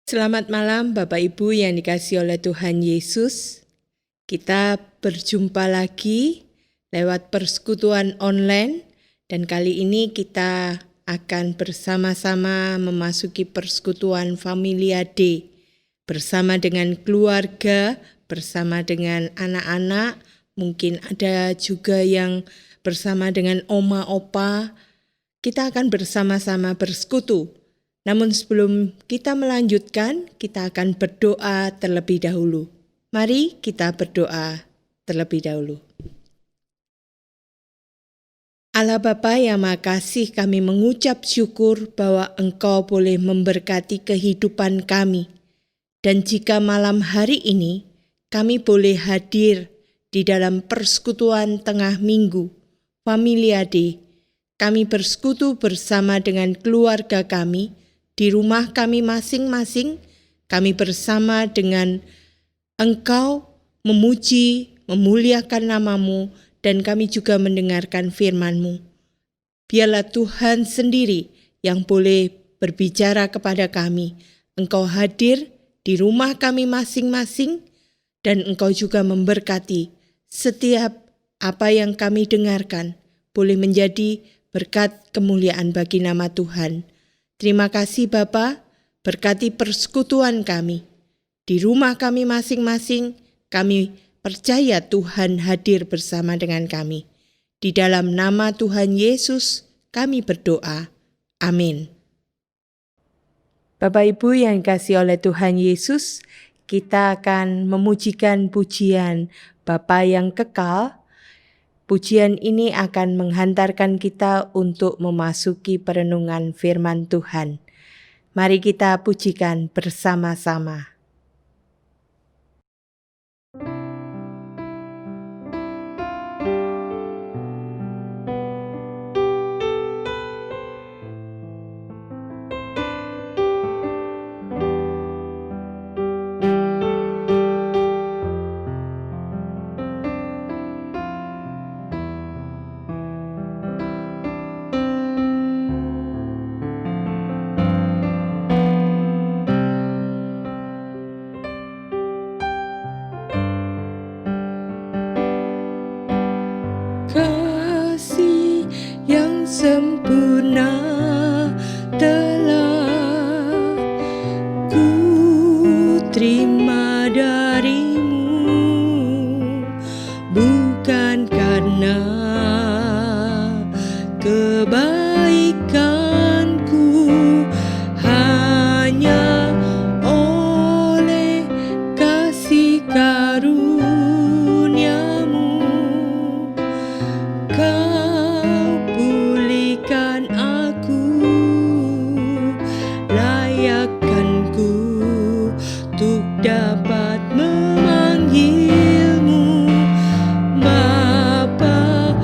Selamat malam Bapak Ibu yang dikasihi oleh Tuhan Yesus. Kita berjumpa lagi lewat persekutuan online dan kali ini kita akan bersama-sama memasuki persekutuan Familia D bersama dengan keluarga, bersama dengan anak-anak, mungkin ada juga yang bersama dengan oma opa. Kita akan bersama-sama bersekutu. Namun sebelum kita melanjutkan, kita akan berdoa terlebih dahulu. Mari kita berdoa terlebih dahulu. Allah Bapa yang Maha Kasih, kami mengucap syukur bahwa Engkau boleh memberkati kehidupan kami. Dan jika malam hari ini kami boleh hadir di dalam persekutuan tengah minggu, Familia D, kami bersekutu bersama dengan keluarga kami, di rumah kami masing-masing, kami bersama dengan Engkau memuji, memuliakan nama-Mu, dan kami juga mendengarkan firman-Mu. Biarlah Tuhan sendiri yang boleh berbicara kepada kami. Engkau hadir di rumah kami masing-masing, dan Engkau juga memberkati setiap apa yang kami dengarkan, boleh menjadi berkat kemuliaan bagi nama Tuhan. Terima kasih Bapa, berkati persekutuan kami. Di rumah kami masing-masing, kami percaya Tuhan hadir bersama dengan kami. Di dalam nama Tuhan Yesus, kami berdoa. Amin. Bapak Ibu yang dikasihi oleh Tuhan Yesus, kita akan memujikan pujian Bapa yang kekal. Pujian ini akan menghantarkan kita untuk memasuki perenungan firman Tuhan. Mari kita pujikan bersama-sama. Kasih yang sempurna telah ku terima darimu, bukan karena kebaikanku, hanya oleh kasih karuniamu. Kau pulihkan aku, layakkanku untuk dapat memanggilmu Bapa.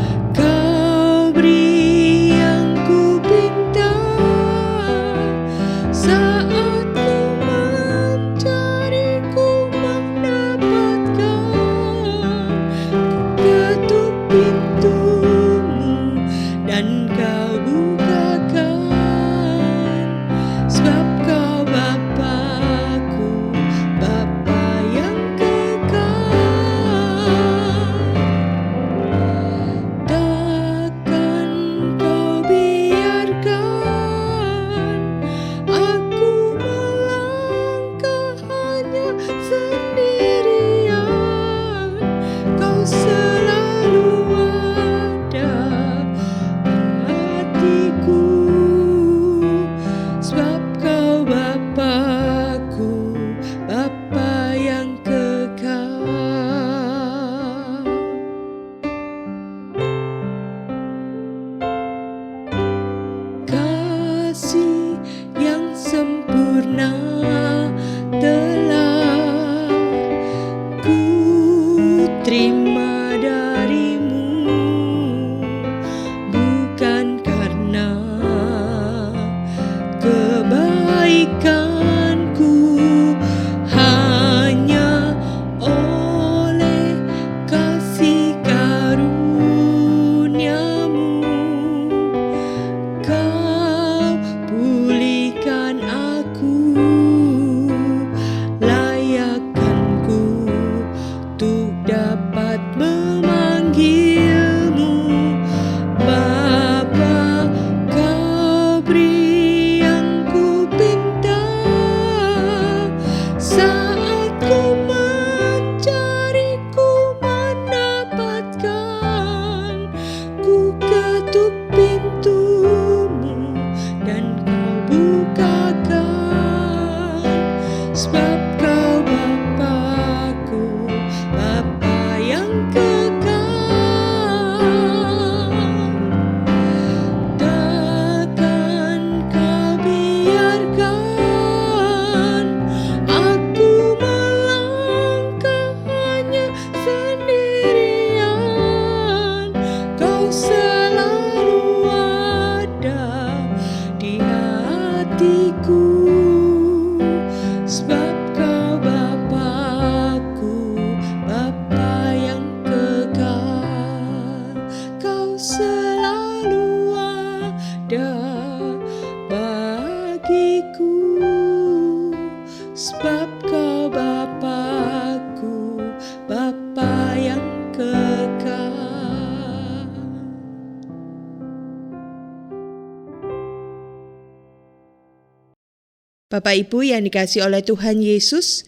Bapak Ibu yang dikasihi oleh Tuhan Yesus,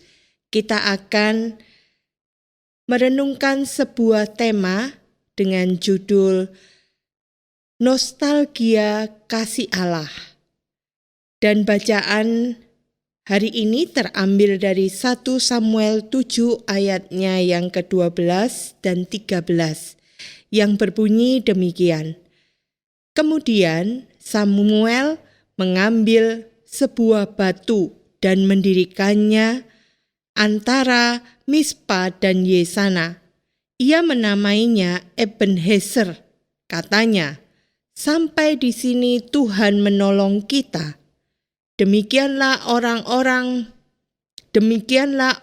kita akan merenungkan sebuah tema dengan judul Nostalgia Kasih Allah. Dan bacaan hari ini terambil dari 1 Samuel 7 ayatnya yang ke-12 dan 13 yang berbunyi demikian. Kemudian Samuel mengambil sebuah batu dan mendirikannya antara Mispa dan Yesana. Ia menamainya Ebenezer. Katanya, sampai di sini Tuhan menolong kita. Demikianlah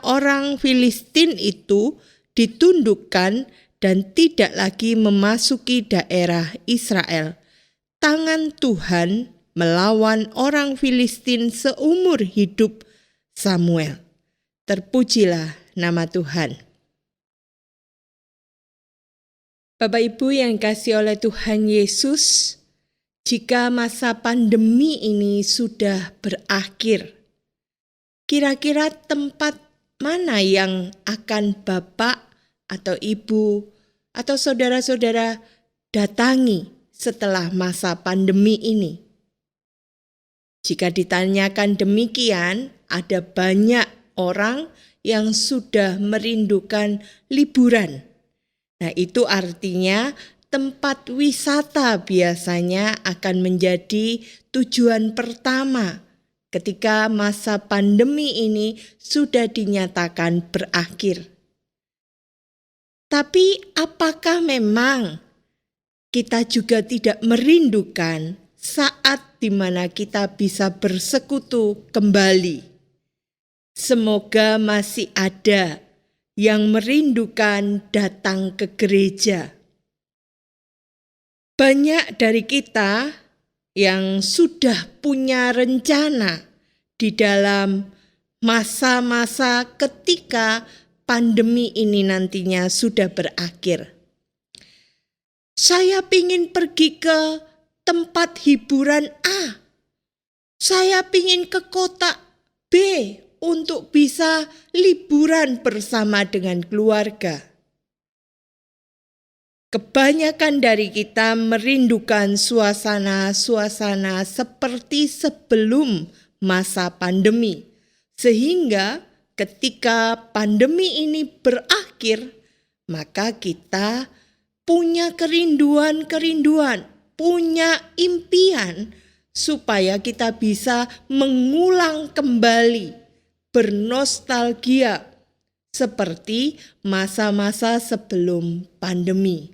orang Filistin itu ditundukkan dan tidak lagi memasuki daerah Israel. Tangan Tuhan melawan orang Filistin seumur hidup Samuel. Terpujilah nama Tuhan. Bapak Ibu yang dikasihi oleh Tuhan Yesus, jika masa pandemi ini sudah berakhir, kira-kira tempat mana yang akan Bapak atau Ibu atau saudara-saudara datangi setelah masa pandemi ini? Jika ditanyakan demikian, ada banyak orang yang sudah merindukan liburan. Nah, itu artinya tempat wisata biasanya akan menjadi tujuan pertama ketika masa pandemi ini sudah dinyatakan berakhir. Tapi apakah memang kita juga tidak merindukan saat di mana kita bisa bersekutu kembali? Semoga masih ada yang merindukan datang ke gereja. Banyak dari kita yang sudah punya rencana di dalam masa-masa ketika pandemi ini nantinya sudah berakhir. Saya ingin pergi ke tempat hiburan A. Saya ingin ke kota B untuk bisa liburan bersama dengan keluarga. Kebanyakan dari kita merindukan suasana-suasana seperti sebelum masa pandemi. Sehingga ketika pandemi ini berakhir, maka kita punya kerinduan, punya impian supaya kita bisa mengulang kembali, bernostalgia seperti masa-masa sebelum pandemi.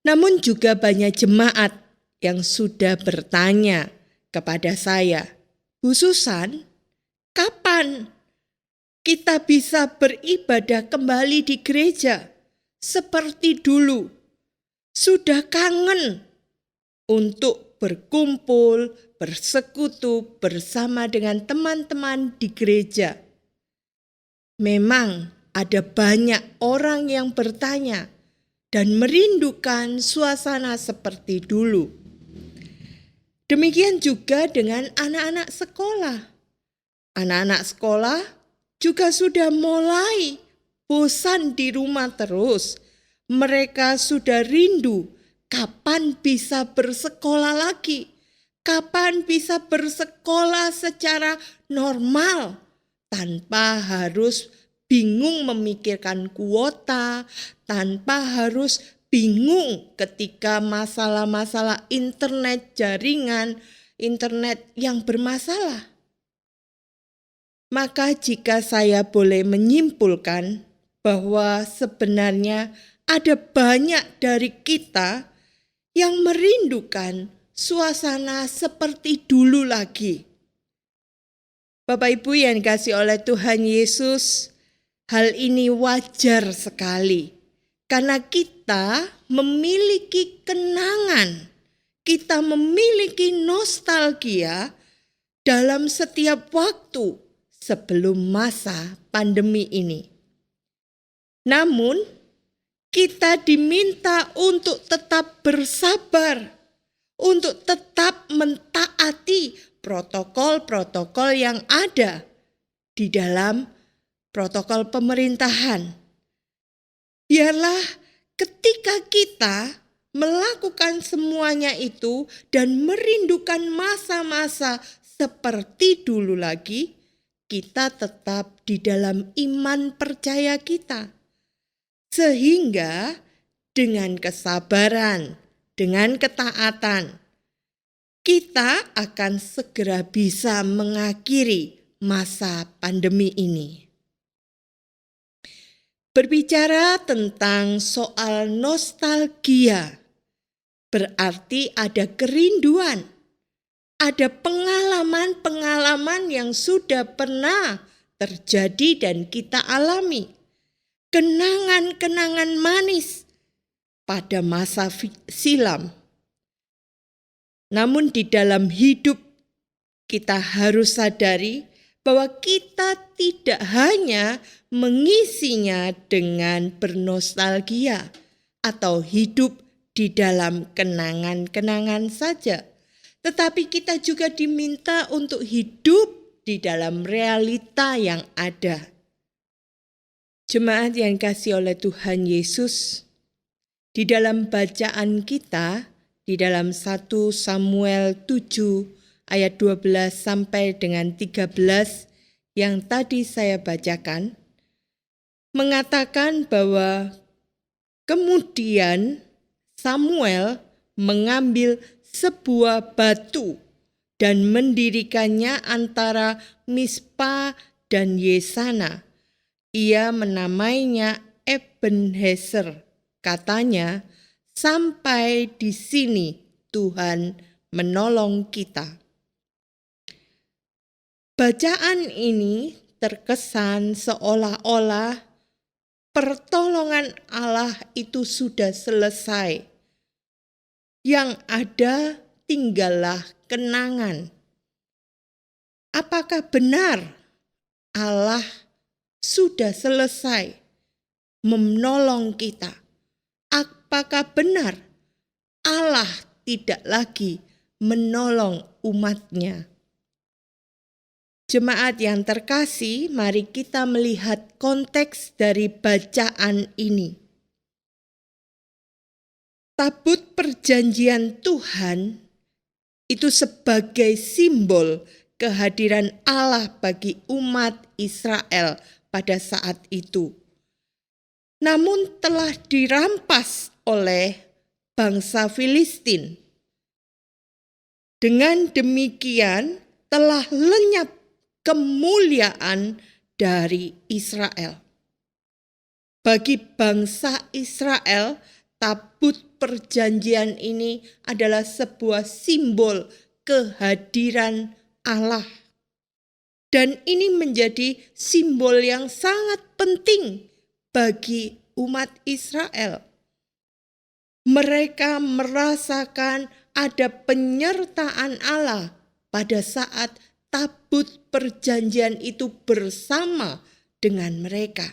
Namun juga banyak jemaat yang sudah bertanya kepada saya, Bu Susan, kapan kita bisa beribadah kembali di gereja seperti dulu? Sudah kangen untuk berkumpul, bersekutu bersama dengan teman-teman di gereja. Memang ada banyak orang yang bertanya dan merindukan suasana seperti dulu. Demikian juga dengan anak-anak sekolah. Anak-anak sekolah juga sudah mulai bosan di rumah terus. Mereka sudah rindu kapan bisa bersekolah lagi, kapan bisa bersekolah secara normal tanpa harus bingung memikirkan kuota, tanpa harus bingung ketika masalah-masalah internet, jaringan internet yang bermasalah. Maka jika saya boleh menyimpulkan bahwa sebenarnya ada banyak dari kita yang merindukan suasana seperti dulu lagi. Bapak Ibu yang dikasihi oleh Tuhan Yesus, hal ini wajar sekali. Karena kita memiliki kenangan, kita memiliki nostalgia dalam setiap waktu sebelum masa pandemi ini. Namun, kita diminta untuk tetap bersabar, untuk tetap mentaati protokol-protokol yang ada di dalam protokol pemerintahan. Biarlah ketika kita melakukan semuanya itu dan merindukan masa-masa seperti dulu lagi, kita tetap di dalam iman percaya kita. Sehingga dengan kesabaran, dengan ketaatan, kita akan segera bisa mengakhiri masa pandemi ini. Berbicara tentang soal nostalgia, berarti ada kerinduan, ada pengalaman-pengalaman yang sudah pernah terjadi dan kita alami. Kenangan-kenangan manis pada masa silam. Namun di dalam hidup kita harus sadari bahwa kita tidak hanya mengisinya dengan bernostalgia atau hidup di dalam kenangan-kenangan saja, tetapi kita juga diminta untuk hidup di dalam realita yang ada. Jemaat yang kasih oleh Tuhan Yesus, di dalam bacaan kita, di dalam 1 Samuel 7 ayat 12 sampai dengan 13 yang tadi saya bacakan, mengatakan bahwa kemudian Samuel mengambil sebuah batu dan mendirikannya antara Mispa dan Yesana. Ia menamainya Ebenezer. Katanya, sampai di sini Tuhan menolong kita. Bacaan ini terkesan seolah-olah pertolongan Allah itu sudah selesai. Yang ada tinggallah kenangan. Apakah benar Allah sudah selesai menolong kita? Apakah benar Allah tidak lagi menolong umat-Nya? Jemaat yang terkasih, mari kita melihat konteks dari bacaan ini. Tabut perjanjian Tuhan itu sebagai simbol kehadiran Allah bagi umat Israel pada saat itu. Namun telah dirampas oleh bangsa Filistin. Dengan demikian telah lenyap kemuliaan dari Israel. Bagi bangsa Israel, tabut perjanjian ini adalah sebuah simbol kehadiran Allah. Dan ini menjadi simbol yang sangat penting bagi umat Israel. Mereka merasakan ada penyertaan Allah pada saat tabut perjanjian itu bersama dengan mereka.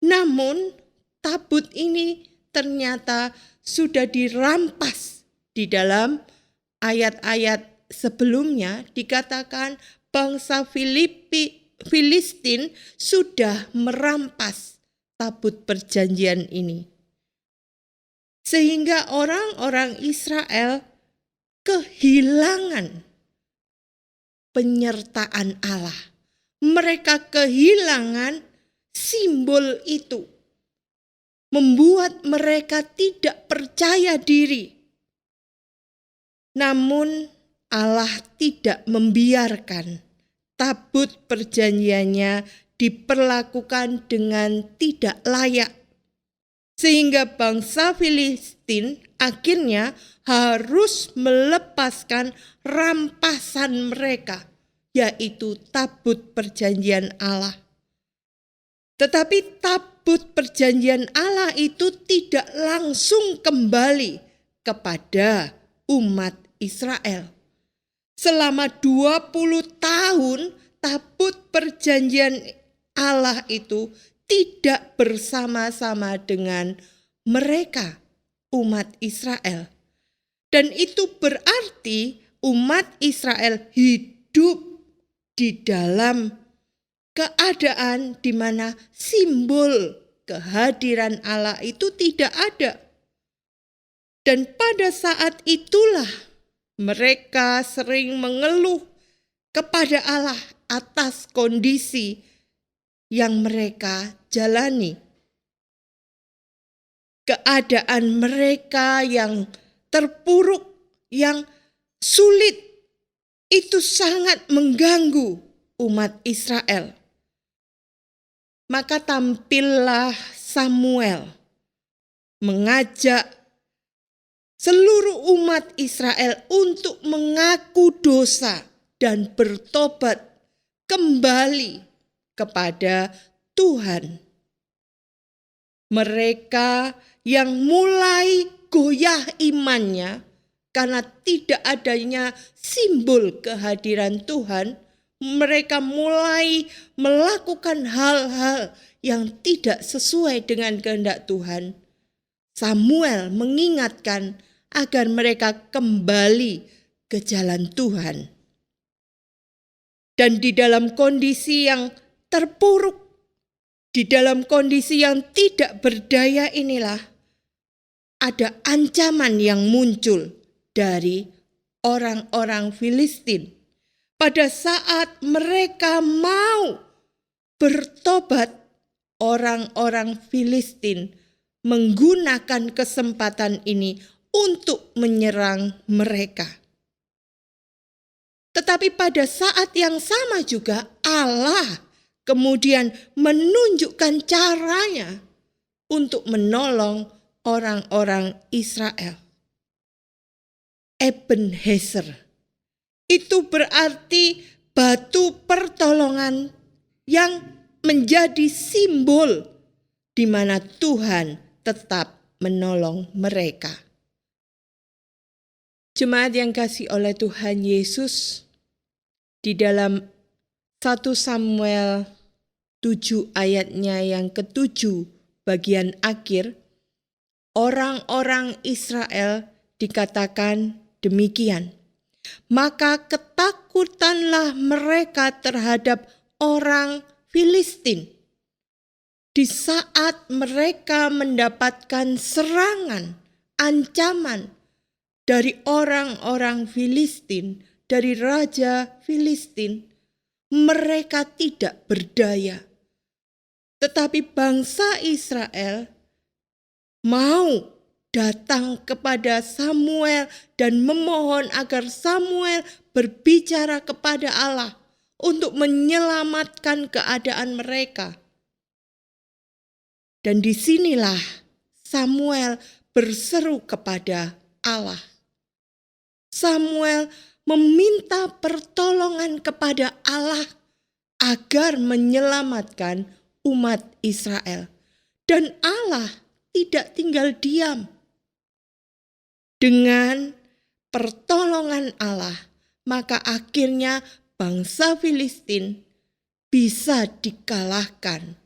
Namun tabut ini ternyata sudah dirampas. Di dalam ayat-ayat sebelumnya dikatakan bangsa Filistin sudah merampas tabut perjanjian ini. Sehingga orang-orang Israel kehilangan penyertaan Allah. Mereka kehilangan simbol itu. Membuat mereka tidak percaya diri. Namun Allah tidak membiarkan tabut perjanjiannya diperlakukan dengan tidak layak. Sehingga bangsa Filistin akhirnya harus melepaskan rampasan mereka, yaitu tabut perjanjian Allah. Tetapi tabut perjanjian Allah itu tidak langsung kembali kepada umat Israel. Selama 20 tahun tabut perjanjian Allah itu tidak bersama-sama dengan mereka, umat Israel. Dan itu berarti umat Israel hidup di dalam keadaan di mana simbol kehadiran Allah itu tidak ada. Dan pada saat itulah mereka sering mengeluh kepada Allah atas kondisi yang mereka jalani. Keadaan mereka yang terpuruk, yang sulit, itu sangat mengganggu umat Israel. Maka tampillah Samuel mengajak seluruh umat Israel untuk mengaku dosa dan bertobat kembali kepada Tuhan. Mereka yang mulai goyah imannya karena tidak adanya simbol kehadiran Tuhan, mereka mulai melakukan hal-hal yang tidak sesuai dengan kehendak Tuhan. Samuel mengingatkan agar mereka kembali ke jalan Tuhan. Dan di dalam kondisi yang terpuruk, di dalam kondisi yang tidak berdaya inilah, ada ancaman yang muncul dari orang-orang Filistin. Pada saat mereka mau bertobat, orang-orang Filistin menggunakan kesempatan ini untuk menyerang mereka. Tetapi pada saat yang sama juga Allah kemudian menunjukkan caranya untuk menolong orang-orang Israel. Ebenezer. Itu berarti batu pertolongan yang menjadi simbol di mana Tuhan tetap menolong mereka. Jemaat yang kasih oleh Tuhan Yesus, di dalam 1 Samuel 7 ayatnya yang ke-7 bagian akhir, orang-orang Israel dikatakan demikian. Maka ketakutanlah mereka terhadap orang Filistin. Di saat mereka mendapatkan serangan, ancaman dari orang-orang Filistin, dari raja Filistin, mereka tidak berdaya. Tetapi bangsa Israel mau datang kepada Samuel dan memohon agar Samuel berbicara kepada Allah untuk menyelamatkan keadaan mereka. Dan disinilah Samuel berseru kepada Allah. Samuel meminta pertolongan kepada Allah agar menyelamatkan umat Israel. Dan Allah tidak tinggal diam. Dengan pertolongan Allah, maka akhirnya bangsa Filistin bisa dikalahkan.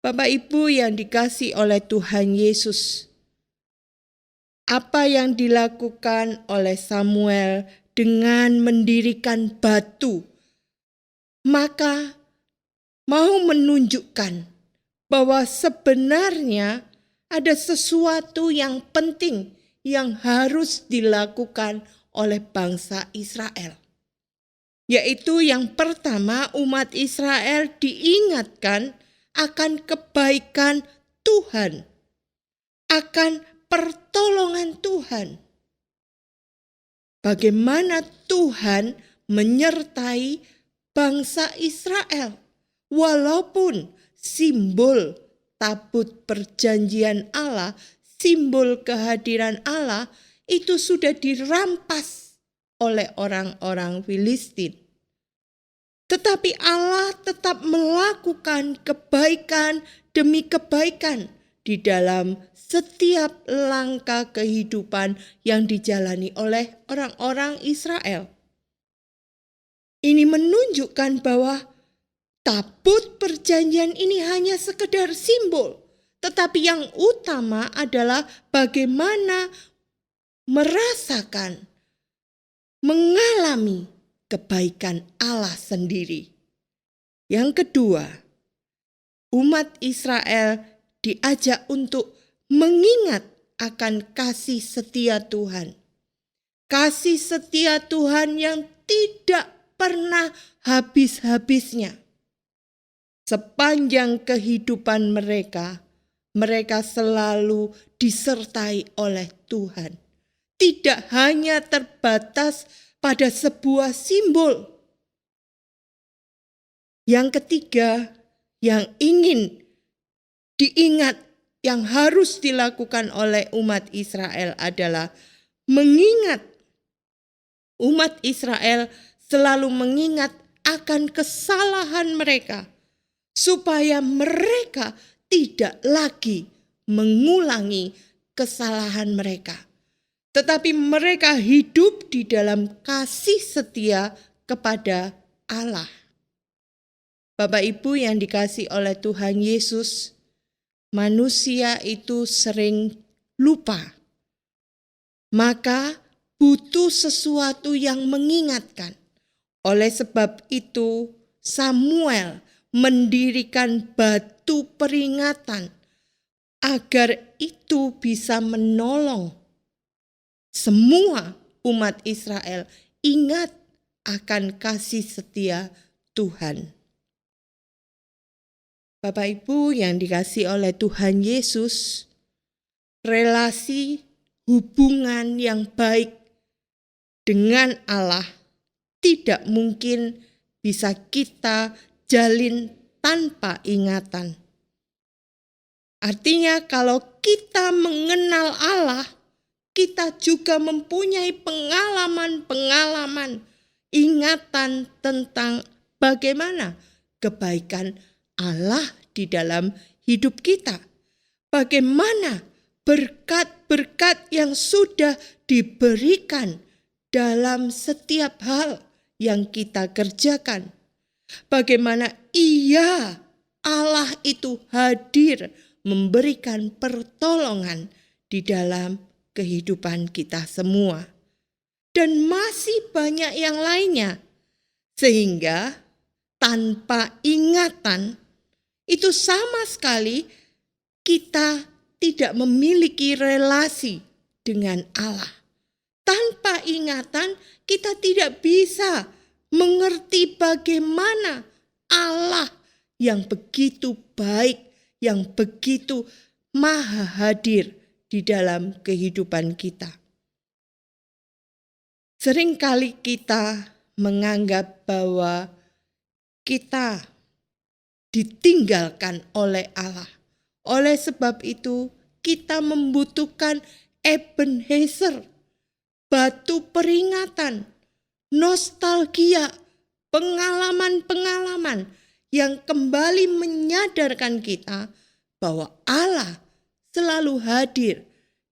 Bapak Ibu yang dikasihi oleh Tuhan Yesus, apa yang dilakukan oleh Samuel dengan mendirikan batu, maka mau menunjukkan bahwa sebenarnya ada sesuatu yang penting yang harus dilakukan oleh bangsa Israel. Yaitu yang pertama, umat Israel diingatkan akan kebaikan Tuhan, akan pertolongan Tuhan. Bagaimana Tuhan menyertai bangsa Israel, walaupun simbol tabut perjanjian Allah, simbol kehadiran Allah itu sudah dirampas oleh orang-orang Filistin. Tetapi Allah tetap melakukan kebaikan demi kebaikan di dalam setiap langkah kehidupan yang dijalani oleh orang-orang Israel. Ini menunjukkan bahwa tabut perjanjian ini hanya sekedar simbol, tetapi yang utama adalah bagaimana merasakan mengalami kebaikan Allah sendiri. Yang kedua, umat Israel diajak untuk mengingat akan kasih setia Tuhan. Kasih setia Tuhan yang tidak pernah habis-habisnya. Sepanjang kehidupan mereka, mereka selalu disertai oleh Tuhan. Tidak hanya terbatas pada sebuah simbol. Yang ketiga, yang ingin diingat, yang harus dilakukan oleh umat Israel adalah mengingat. Umat Israel selalu mengingat akan kesalahan mereka, supaya mereka tidak lagi mengulangi kesalahan mereka. Tetapi mereka hidup di dalam kasih setia kepada Allah. Bapak Ibu yang dikasihi oleh Tuhan Yesus, manusia itu sering lupa. Maka butuh sesuatu yang mengingatkan. Oleh sebab itu, Samuel mendirikan batu peringatan agar itu bisa menolong semua umat Israel ingat akan kasih setia Tuhan. Bapak Ibu yang dikasihi oleh Tuhan Yesus, relasi hubungan yang baik dengan Allah tidak mungkin bisa kita jalin tanpa ingatan. Artinya kalau kita mengenal Allah, kita juga mempunyai pengalaman-pengalaman, ingatan tentang bagaimana kebaikan Allah di dalam hidup kita. Bagaimana berkat-berkat yang sudah diberikan dalam setiap hal yang kita kerjakan. Bagaimana Allah itu hadir memberikan pertolongan di dalam kehidupan kita semua. Dan masih banyak yang lainnya. Sehingga tanpa ingatan itu sama sekali kita tidak memiliki relasi dengan Allah. Tanpa ingatan kita tidak bisa mengerti bagaimana Allah yang begitu baik, yang begitu maha hadir di dalam kehidupan kita. Seringkali kita menganggap bahwa kita ditinggalkan oleh Allah. Oleh sebab itu kita membutuhkan Ebenezer, batu peringatan, nostalgia, pengalaman-pengalaman yang kembali menyadarkan kita bahwa Allah selalu hadir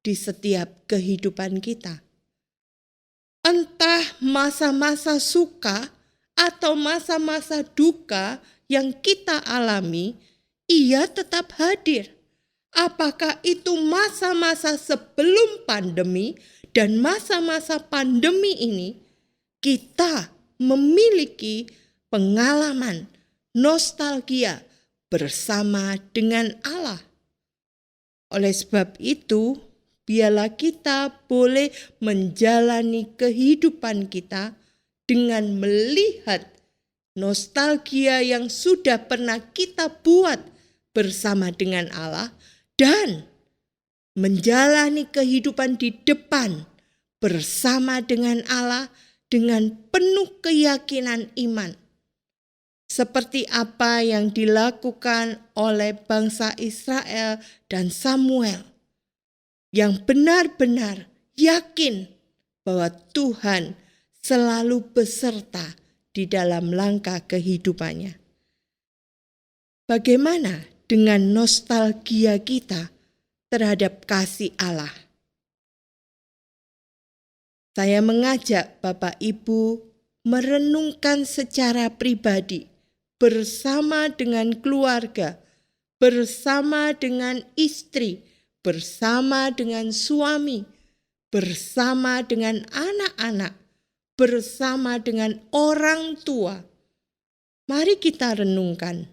di setiap kehidupan kita. Entah masa-masa suka atau masa-masa duka yang kita alami, Ia tetap hadir. Apakah itu masa-masa sebelum pandemi dan masa-masa pandemi ini, kita memiliki pengalaman nostalgia bersama dengan Allah. Oleh sebab itu, biarlah kita boleh menjalani kehidupan kita dengan melihat nostalgia yang sudah pernah kita buat bersama dengan Allah dan menjalani kehidupan di depan bersama dengan Allah dengan penuh keyakinan iman. Seperti apa yang dilakukan oleh bangsa Israel dan Samuel, yang benar-benar yakin bahwa Tuhan selalu beserta di dalam langkah kehidupannya. Bagaimana dengan nostalgia kita terhadap kasih Allah? Saya mengajak Bapak Ibu merenungkan secara pribadi bersama dengan keluarga, bersama dengan istri, bersama dengan suami, bersama dengan anak-anak, bersama dengan orang tua. Mari kita renungkan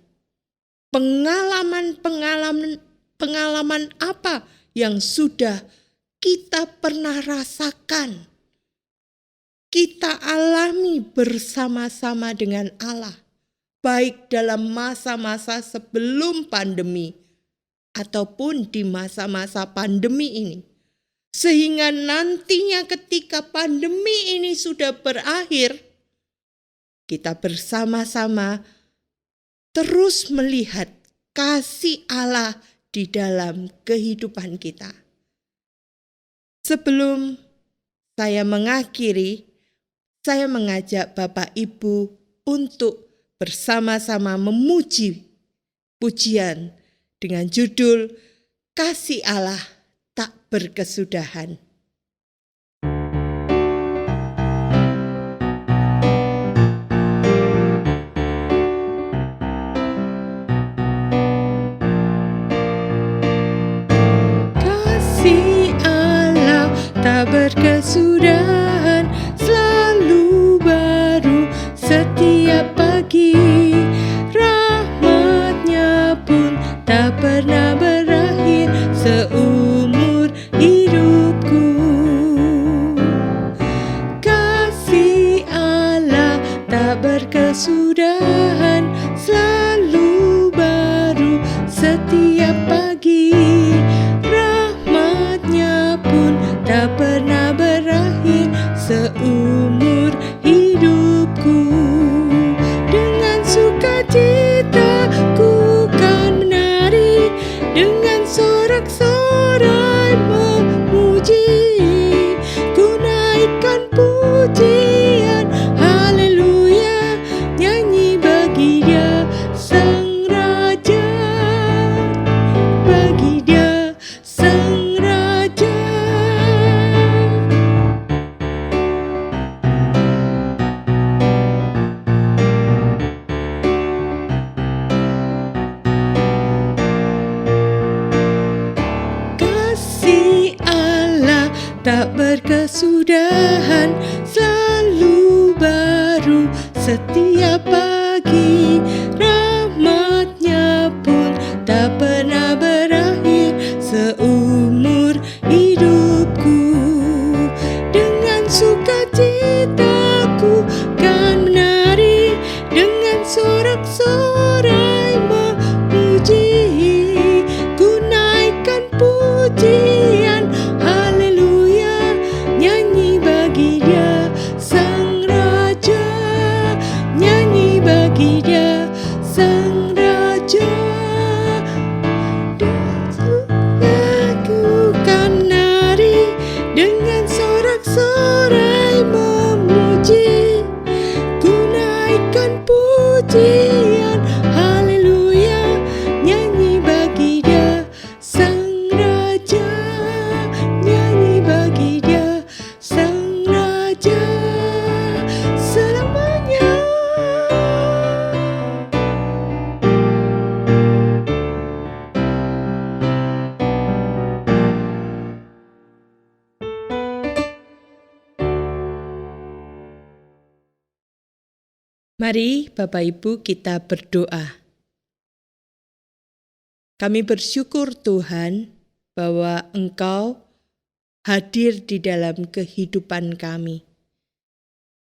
pengalaman apa yang sudah kita pernah rasakan, kita alami bersama-sama dengan Allah, baik dalam masa-masa sebelum pandemi ataupun di masa-masa pandemi ini. Sehingga nantinya ketika pandemi ini sudah berakhir, kita bersama-sama terus melihat kasih Allah di dalam kehidupan kita. Sebelum saya mengakhiri, saya mengajak Bapak Ibu untuk bersama-sama memuji pujian dengan judul Kasih Allah Tak Berkesudahan. Kasih Allah tak berkesudahan, selalu baru setiap pagi. Rahmat-Nya pun tak pernah berakhir seumur hidupku. Kasih Allah tak berkesudahan, selalu baru setiap pagi. Rahmat-Nya pun tak pernah berakhir seumur hidupku. Dengan sukacita ku kan menari, dengan sorak-sorai memuji, ku naikkan pujian, haleluya, nyanyi bagi Dia Sang Raja, bagi Dia Sang Raja. Kasih Allah tak berkesudahan, selalu baru setiap pagi. Rahmat-Nya pun tak pernah berakhir seumur hidupku. Dengan sukacita ku kan menari, dengan sorak-sorai memuji, ku naikkan pujian, haleluya, nyanyi bagi Dia Sang Raja, nyanyi bagi Dia Sang Raja. Aku kan menari, dengan sorak-sorai memuji, ku naikkan pujian, haleluya, nyanyi bagi Dia Sang Raja, nyanyi bagi Dia Sang Raja selamanya. Mari Bapak Ibu kita berdoa. Kami bersyukur Tuhan bahwa Engkau hadir di dalam kehidupan kami.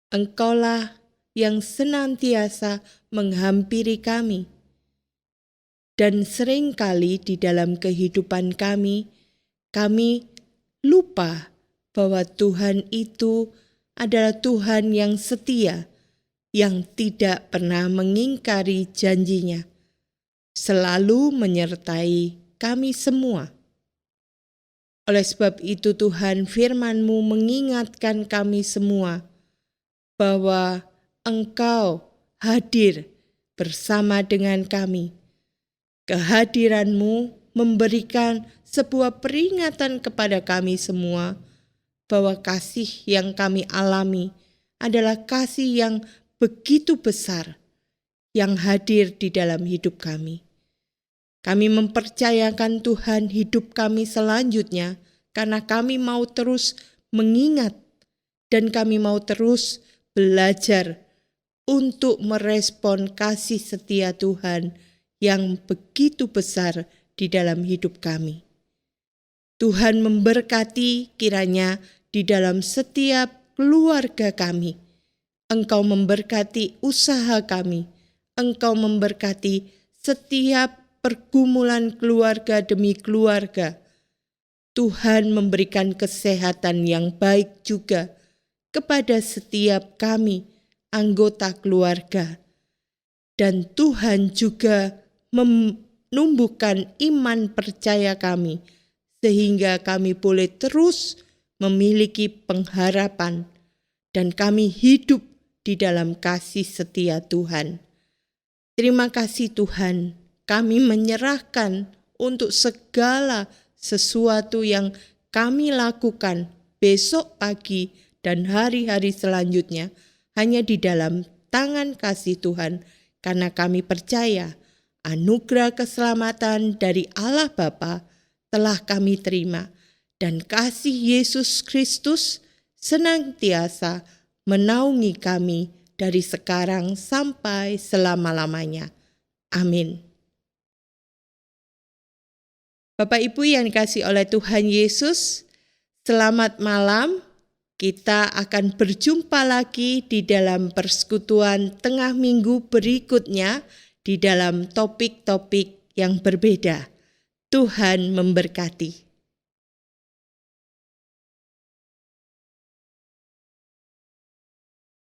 Engkaulah yang senantiasa menghampiri kami. Dan seringkali di dalam kehidupan kami lupa bahwa Tuhan itu adalah Tuhan yang setia, yang tidak pernah mengingkari janji-Nya, selalu menyertai kami semua. Oleh sebab itu Tuhan, firman-Mu mengingatkan kami semua bahwa Engkau hadir bersama dengan kami. Kehadiran-Mu memberikan sebuah peringatan kepada kami semua bahwa kasih yang kami alami adalah kasih yang begitu besar yang hadir di dalam hidup kami. Kami mempercayakan Tuhan hidup kami selanjutnya karena kami mau terus mengingat dan kami mau terus belajar untuk merespon kasih setia Tuhan yang begitu besar di dalam hidup kami. Tuhan memberkati kiranya di dalam setiap keluarga kami. Engkau memberkati usaha kami. Engkau memberkati setiap pergumulan keluarga demi keluarga. Tuhan memberikan kesehatan yang baik juga kepada setiap kami, anggota keluarga. Dan Tuhan juga menumbuhkan iman percaya kami, sehingga kami boleh terus memiliki pengharapan, dan kami hidup di dalam kasih setia Tuhan. Terima kasih Tuhan, kami menyerahkan untuk segala sesuatu yang kami lakukan besok pagi dan hari-hari selanjutnya hanya di dalam tangan kasih Tuhan, karena kami percaya anugerah keselamatan dari Allah Bapa telah kami terima, dan kasih Yesus Kristus senantiasa menaungi kami dari sekarang sampai selama-lamanya. Amin. Bapak Ibu yang dikasihi oleh Tuhan Yesus, selamat malam. Kita akan berjumpa lagi di dalam persekutuan tengah minggu berikutnya di dalam topik-topik yang berbeda. Tuhan memberkati.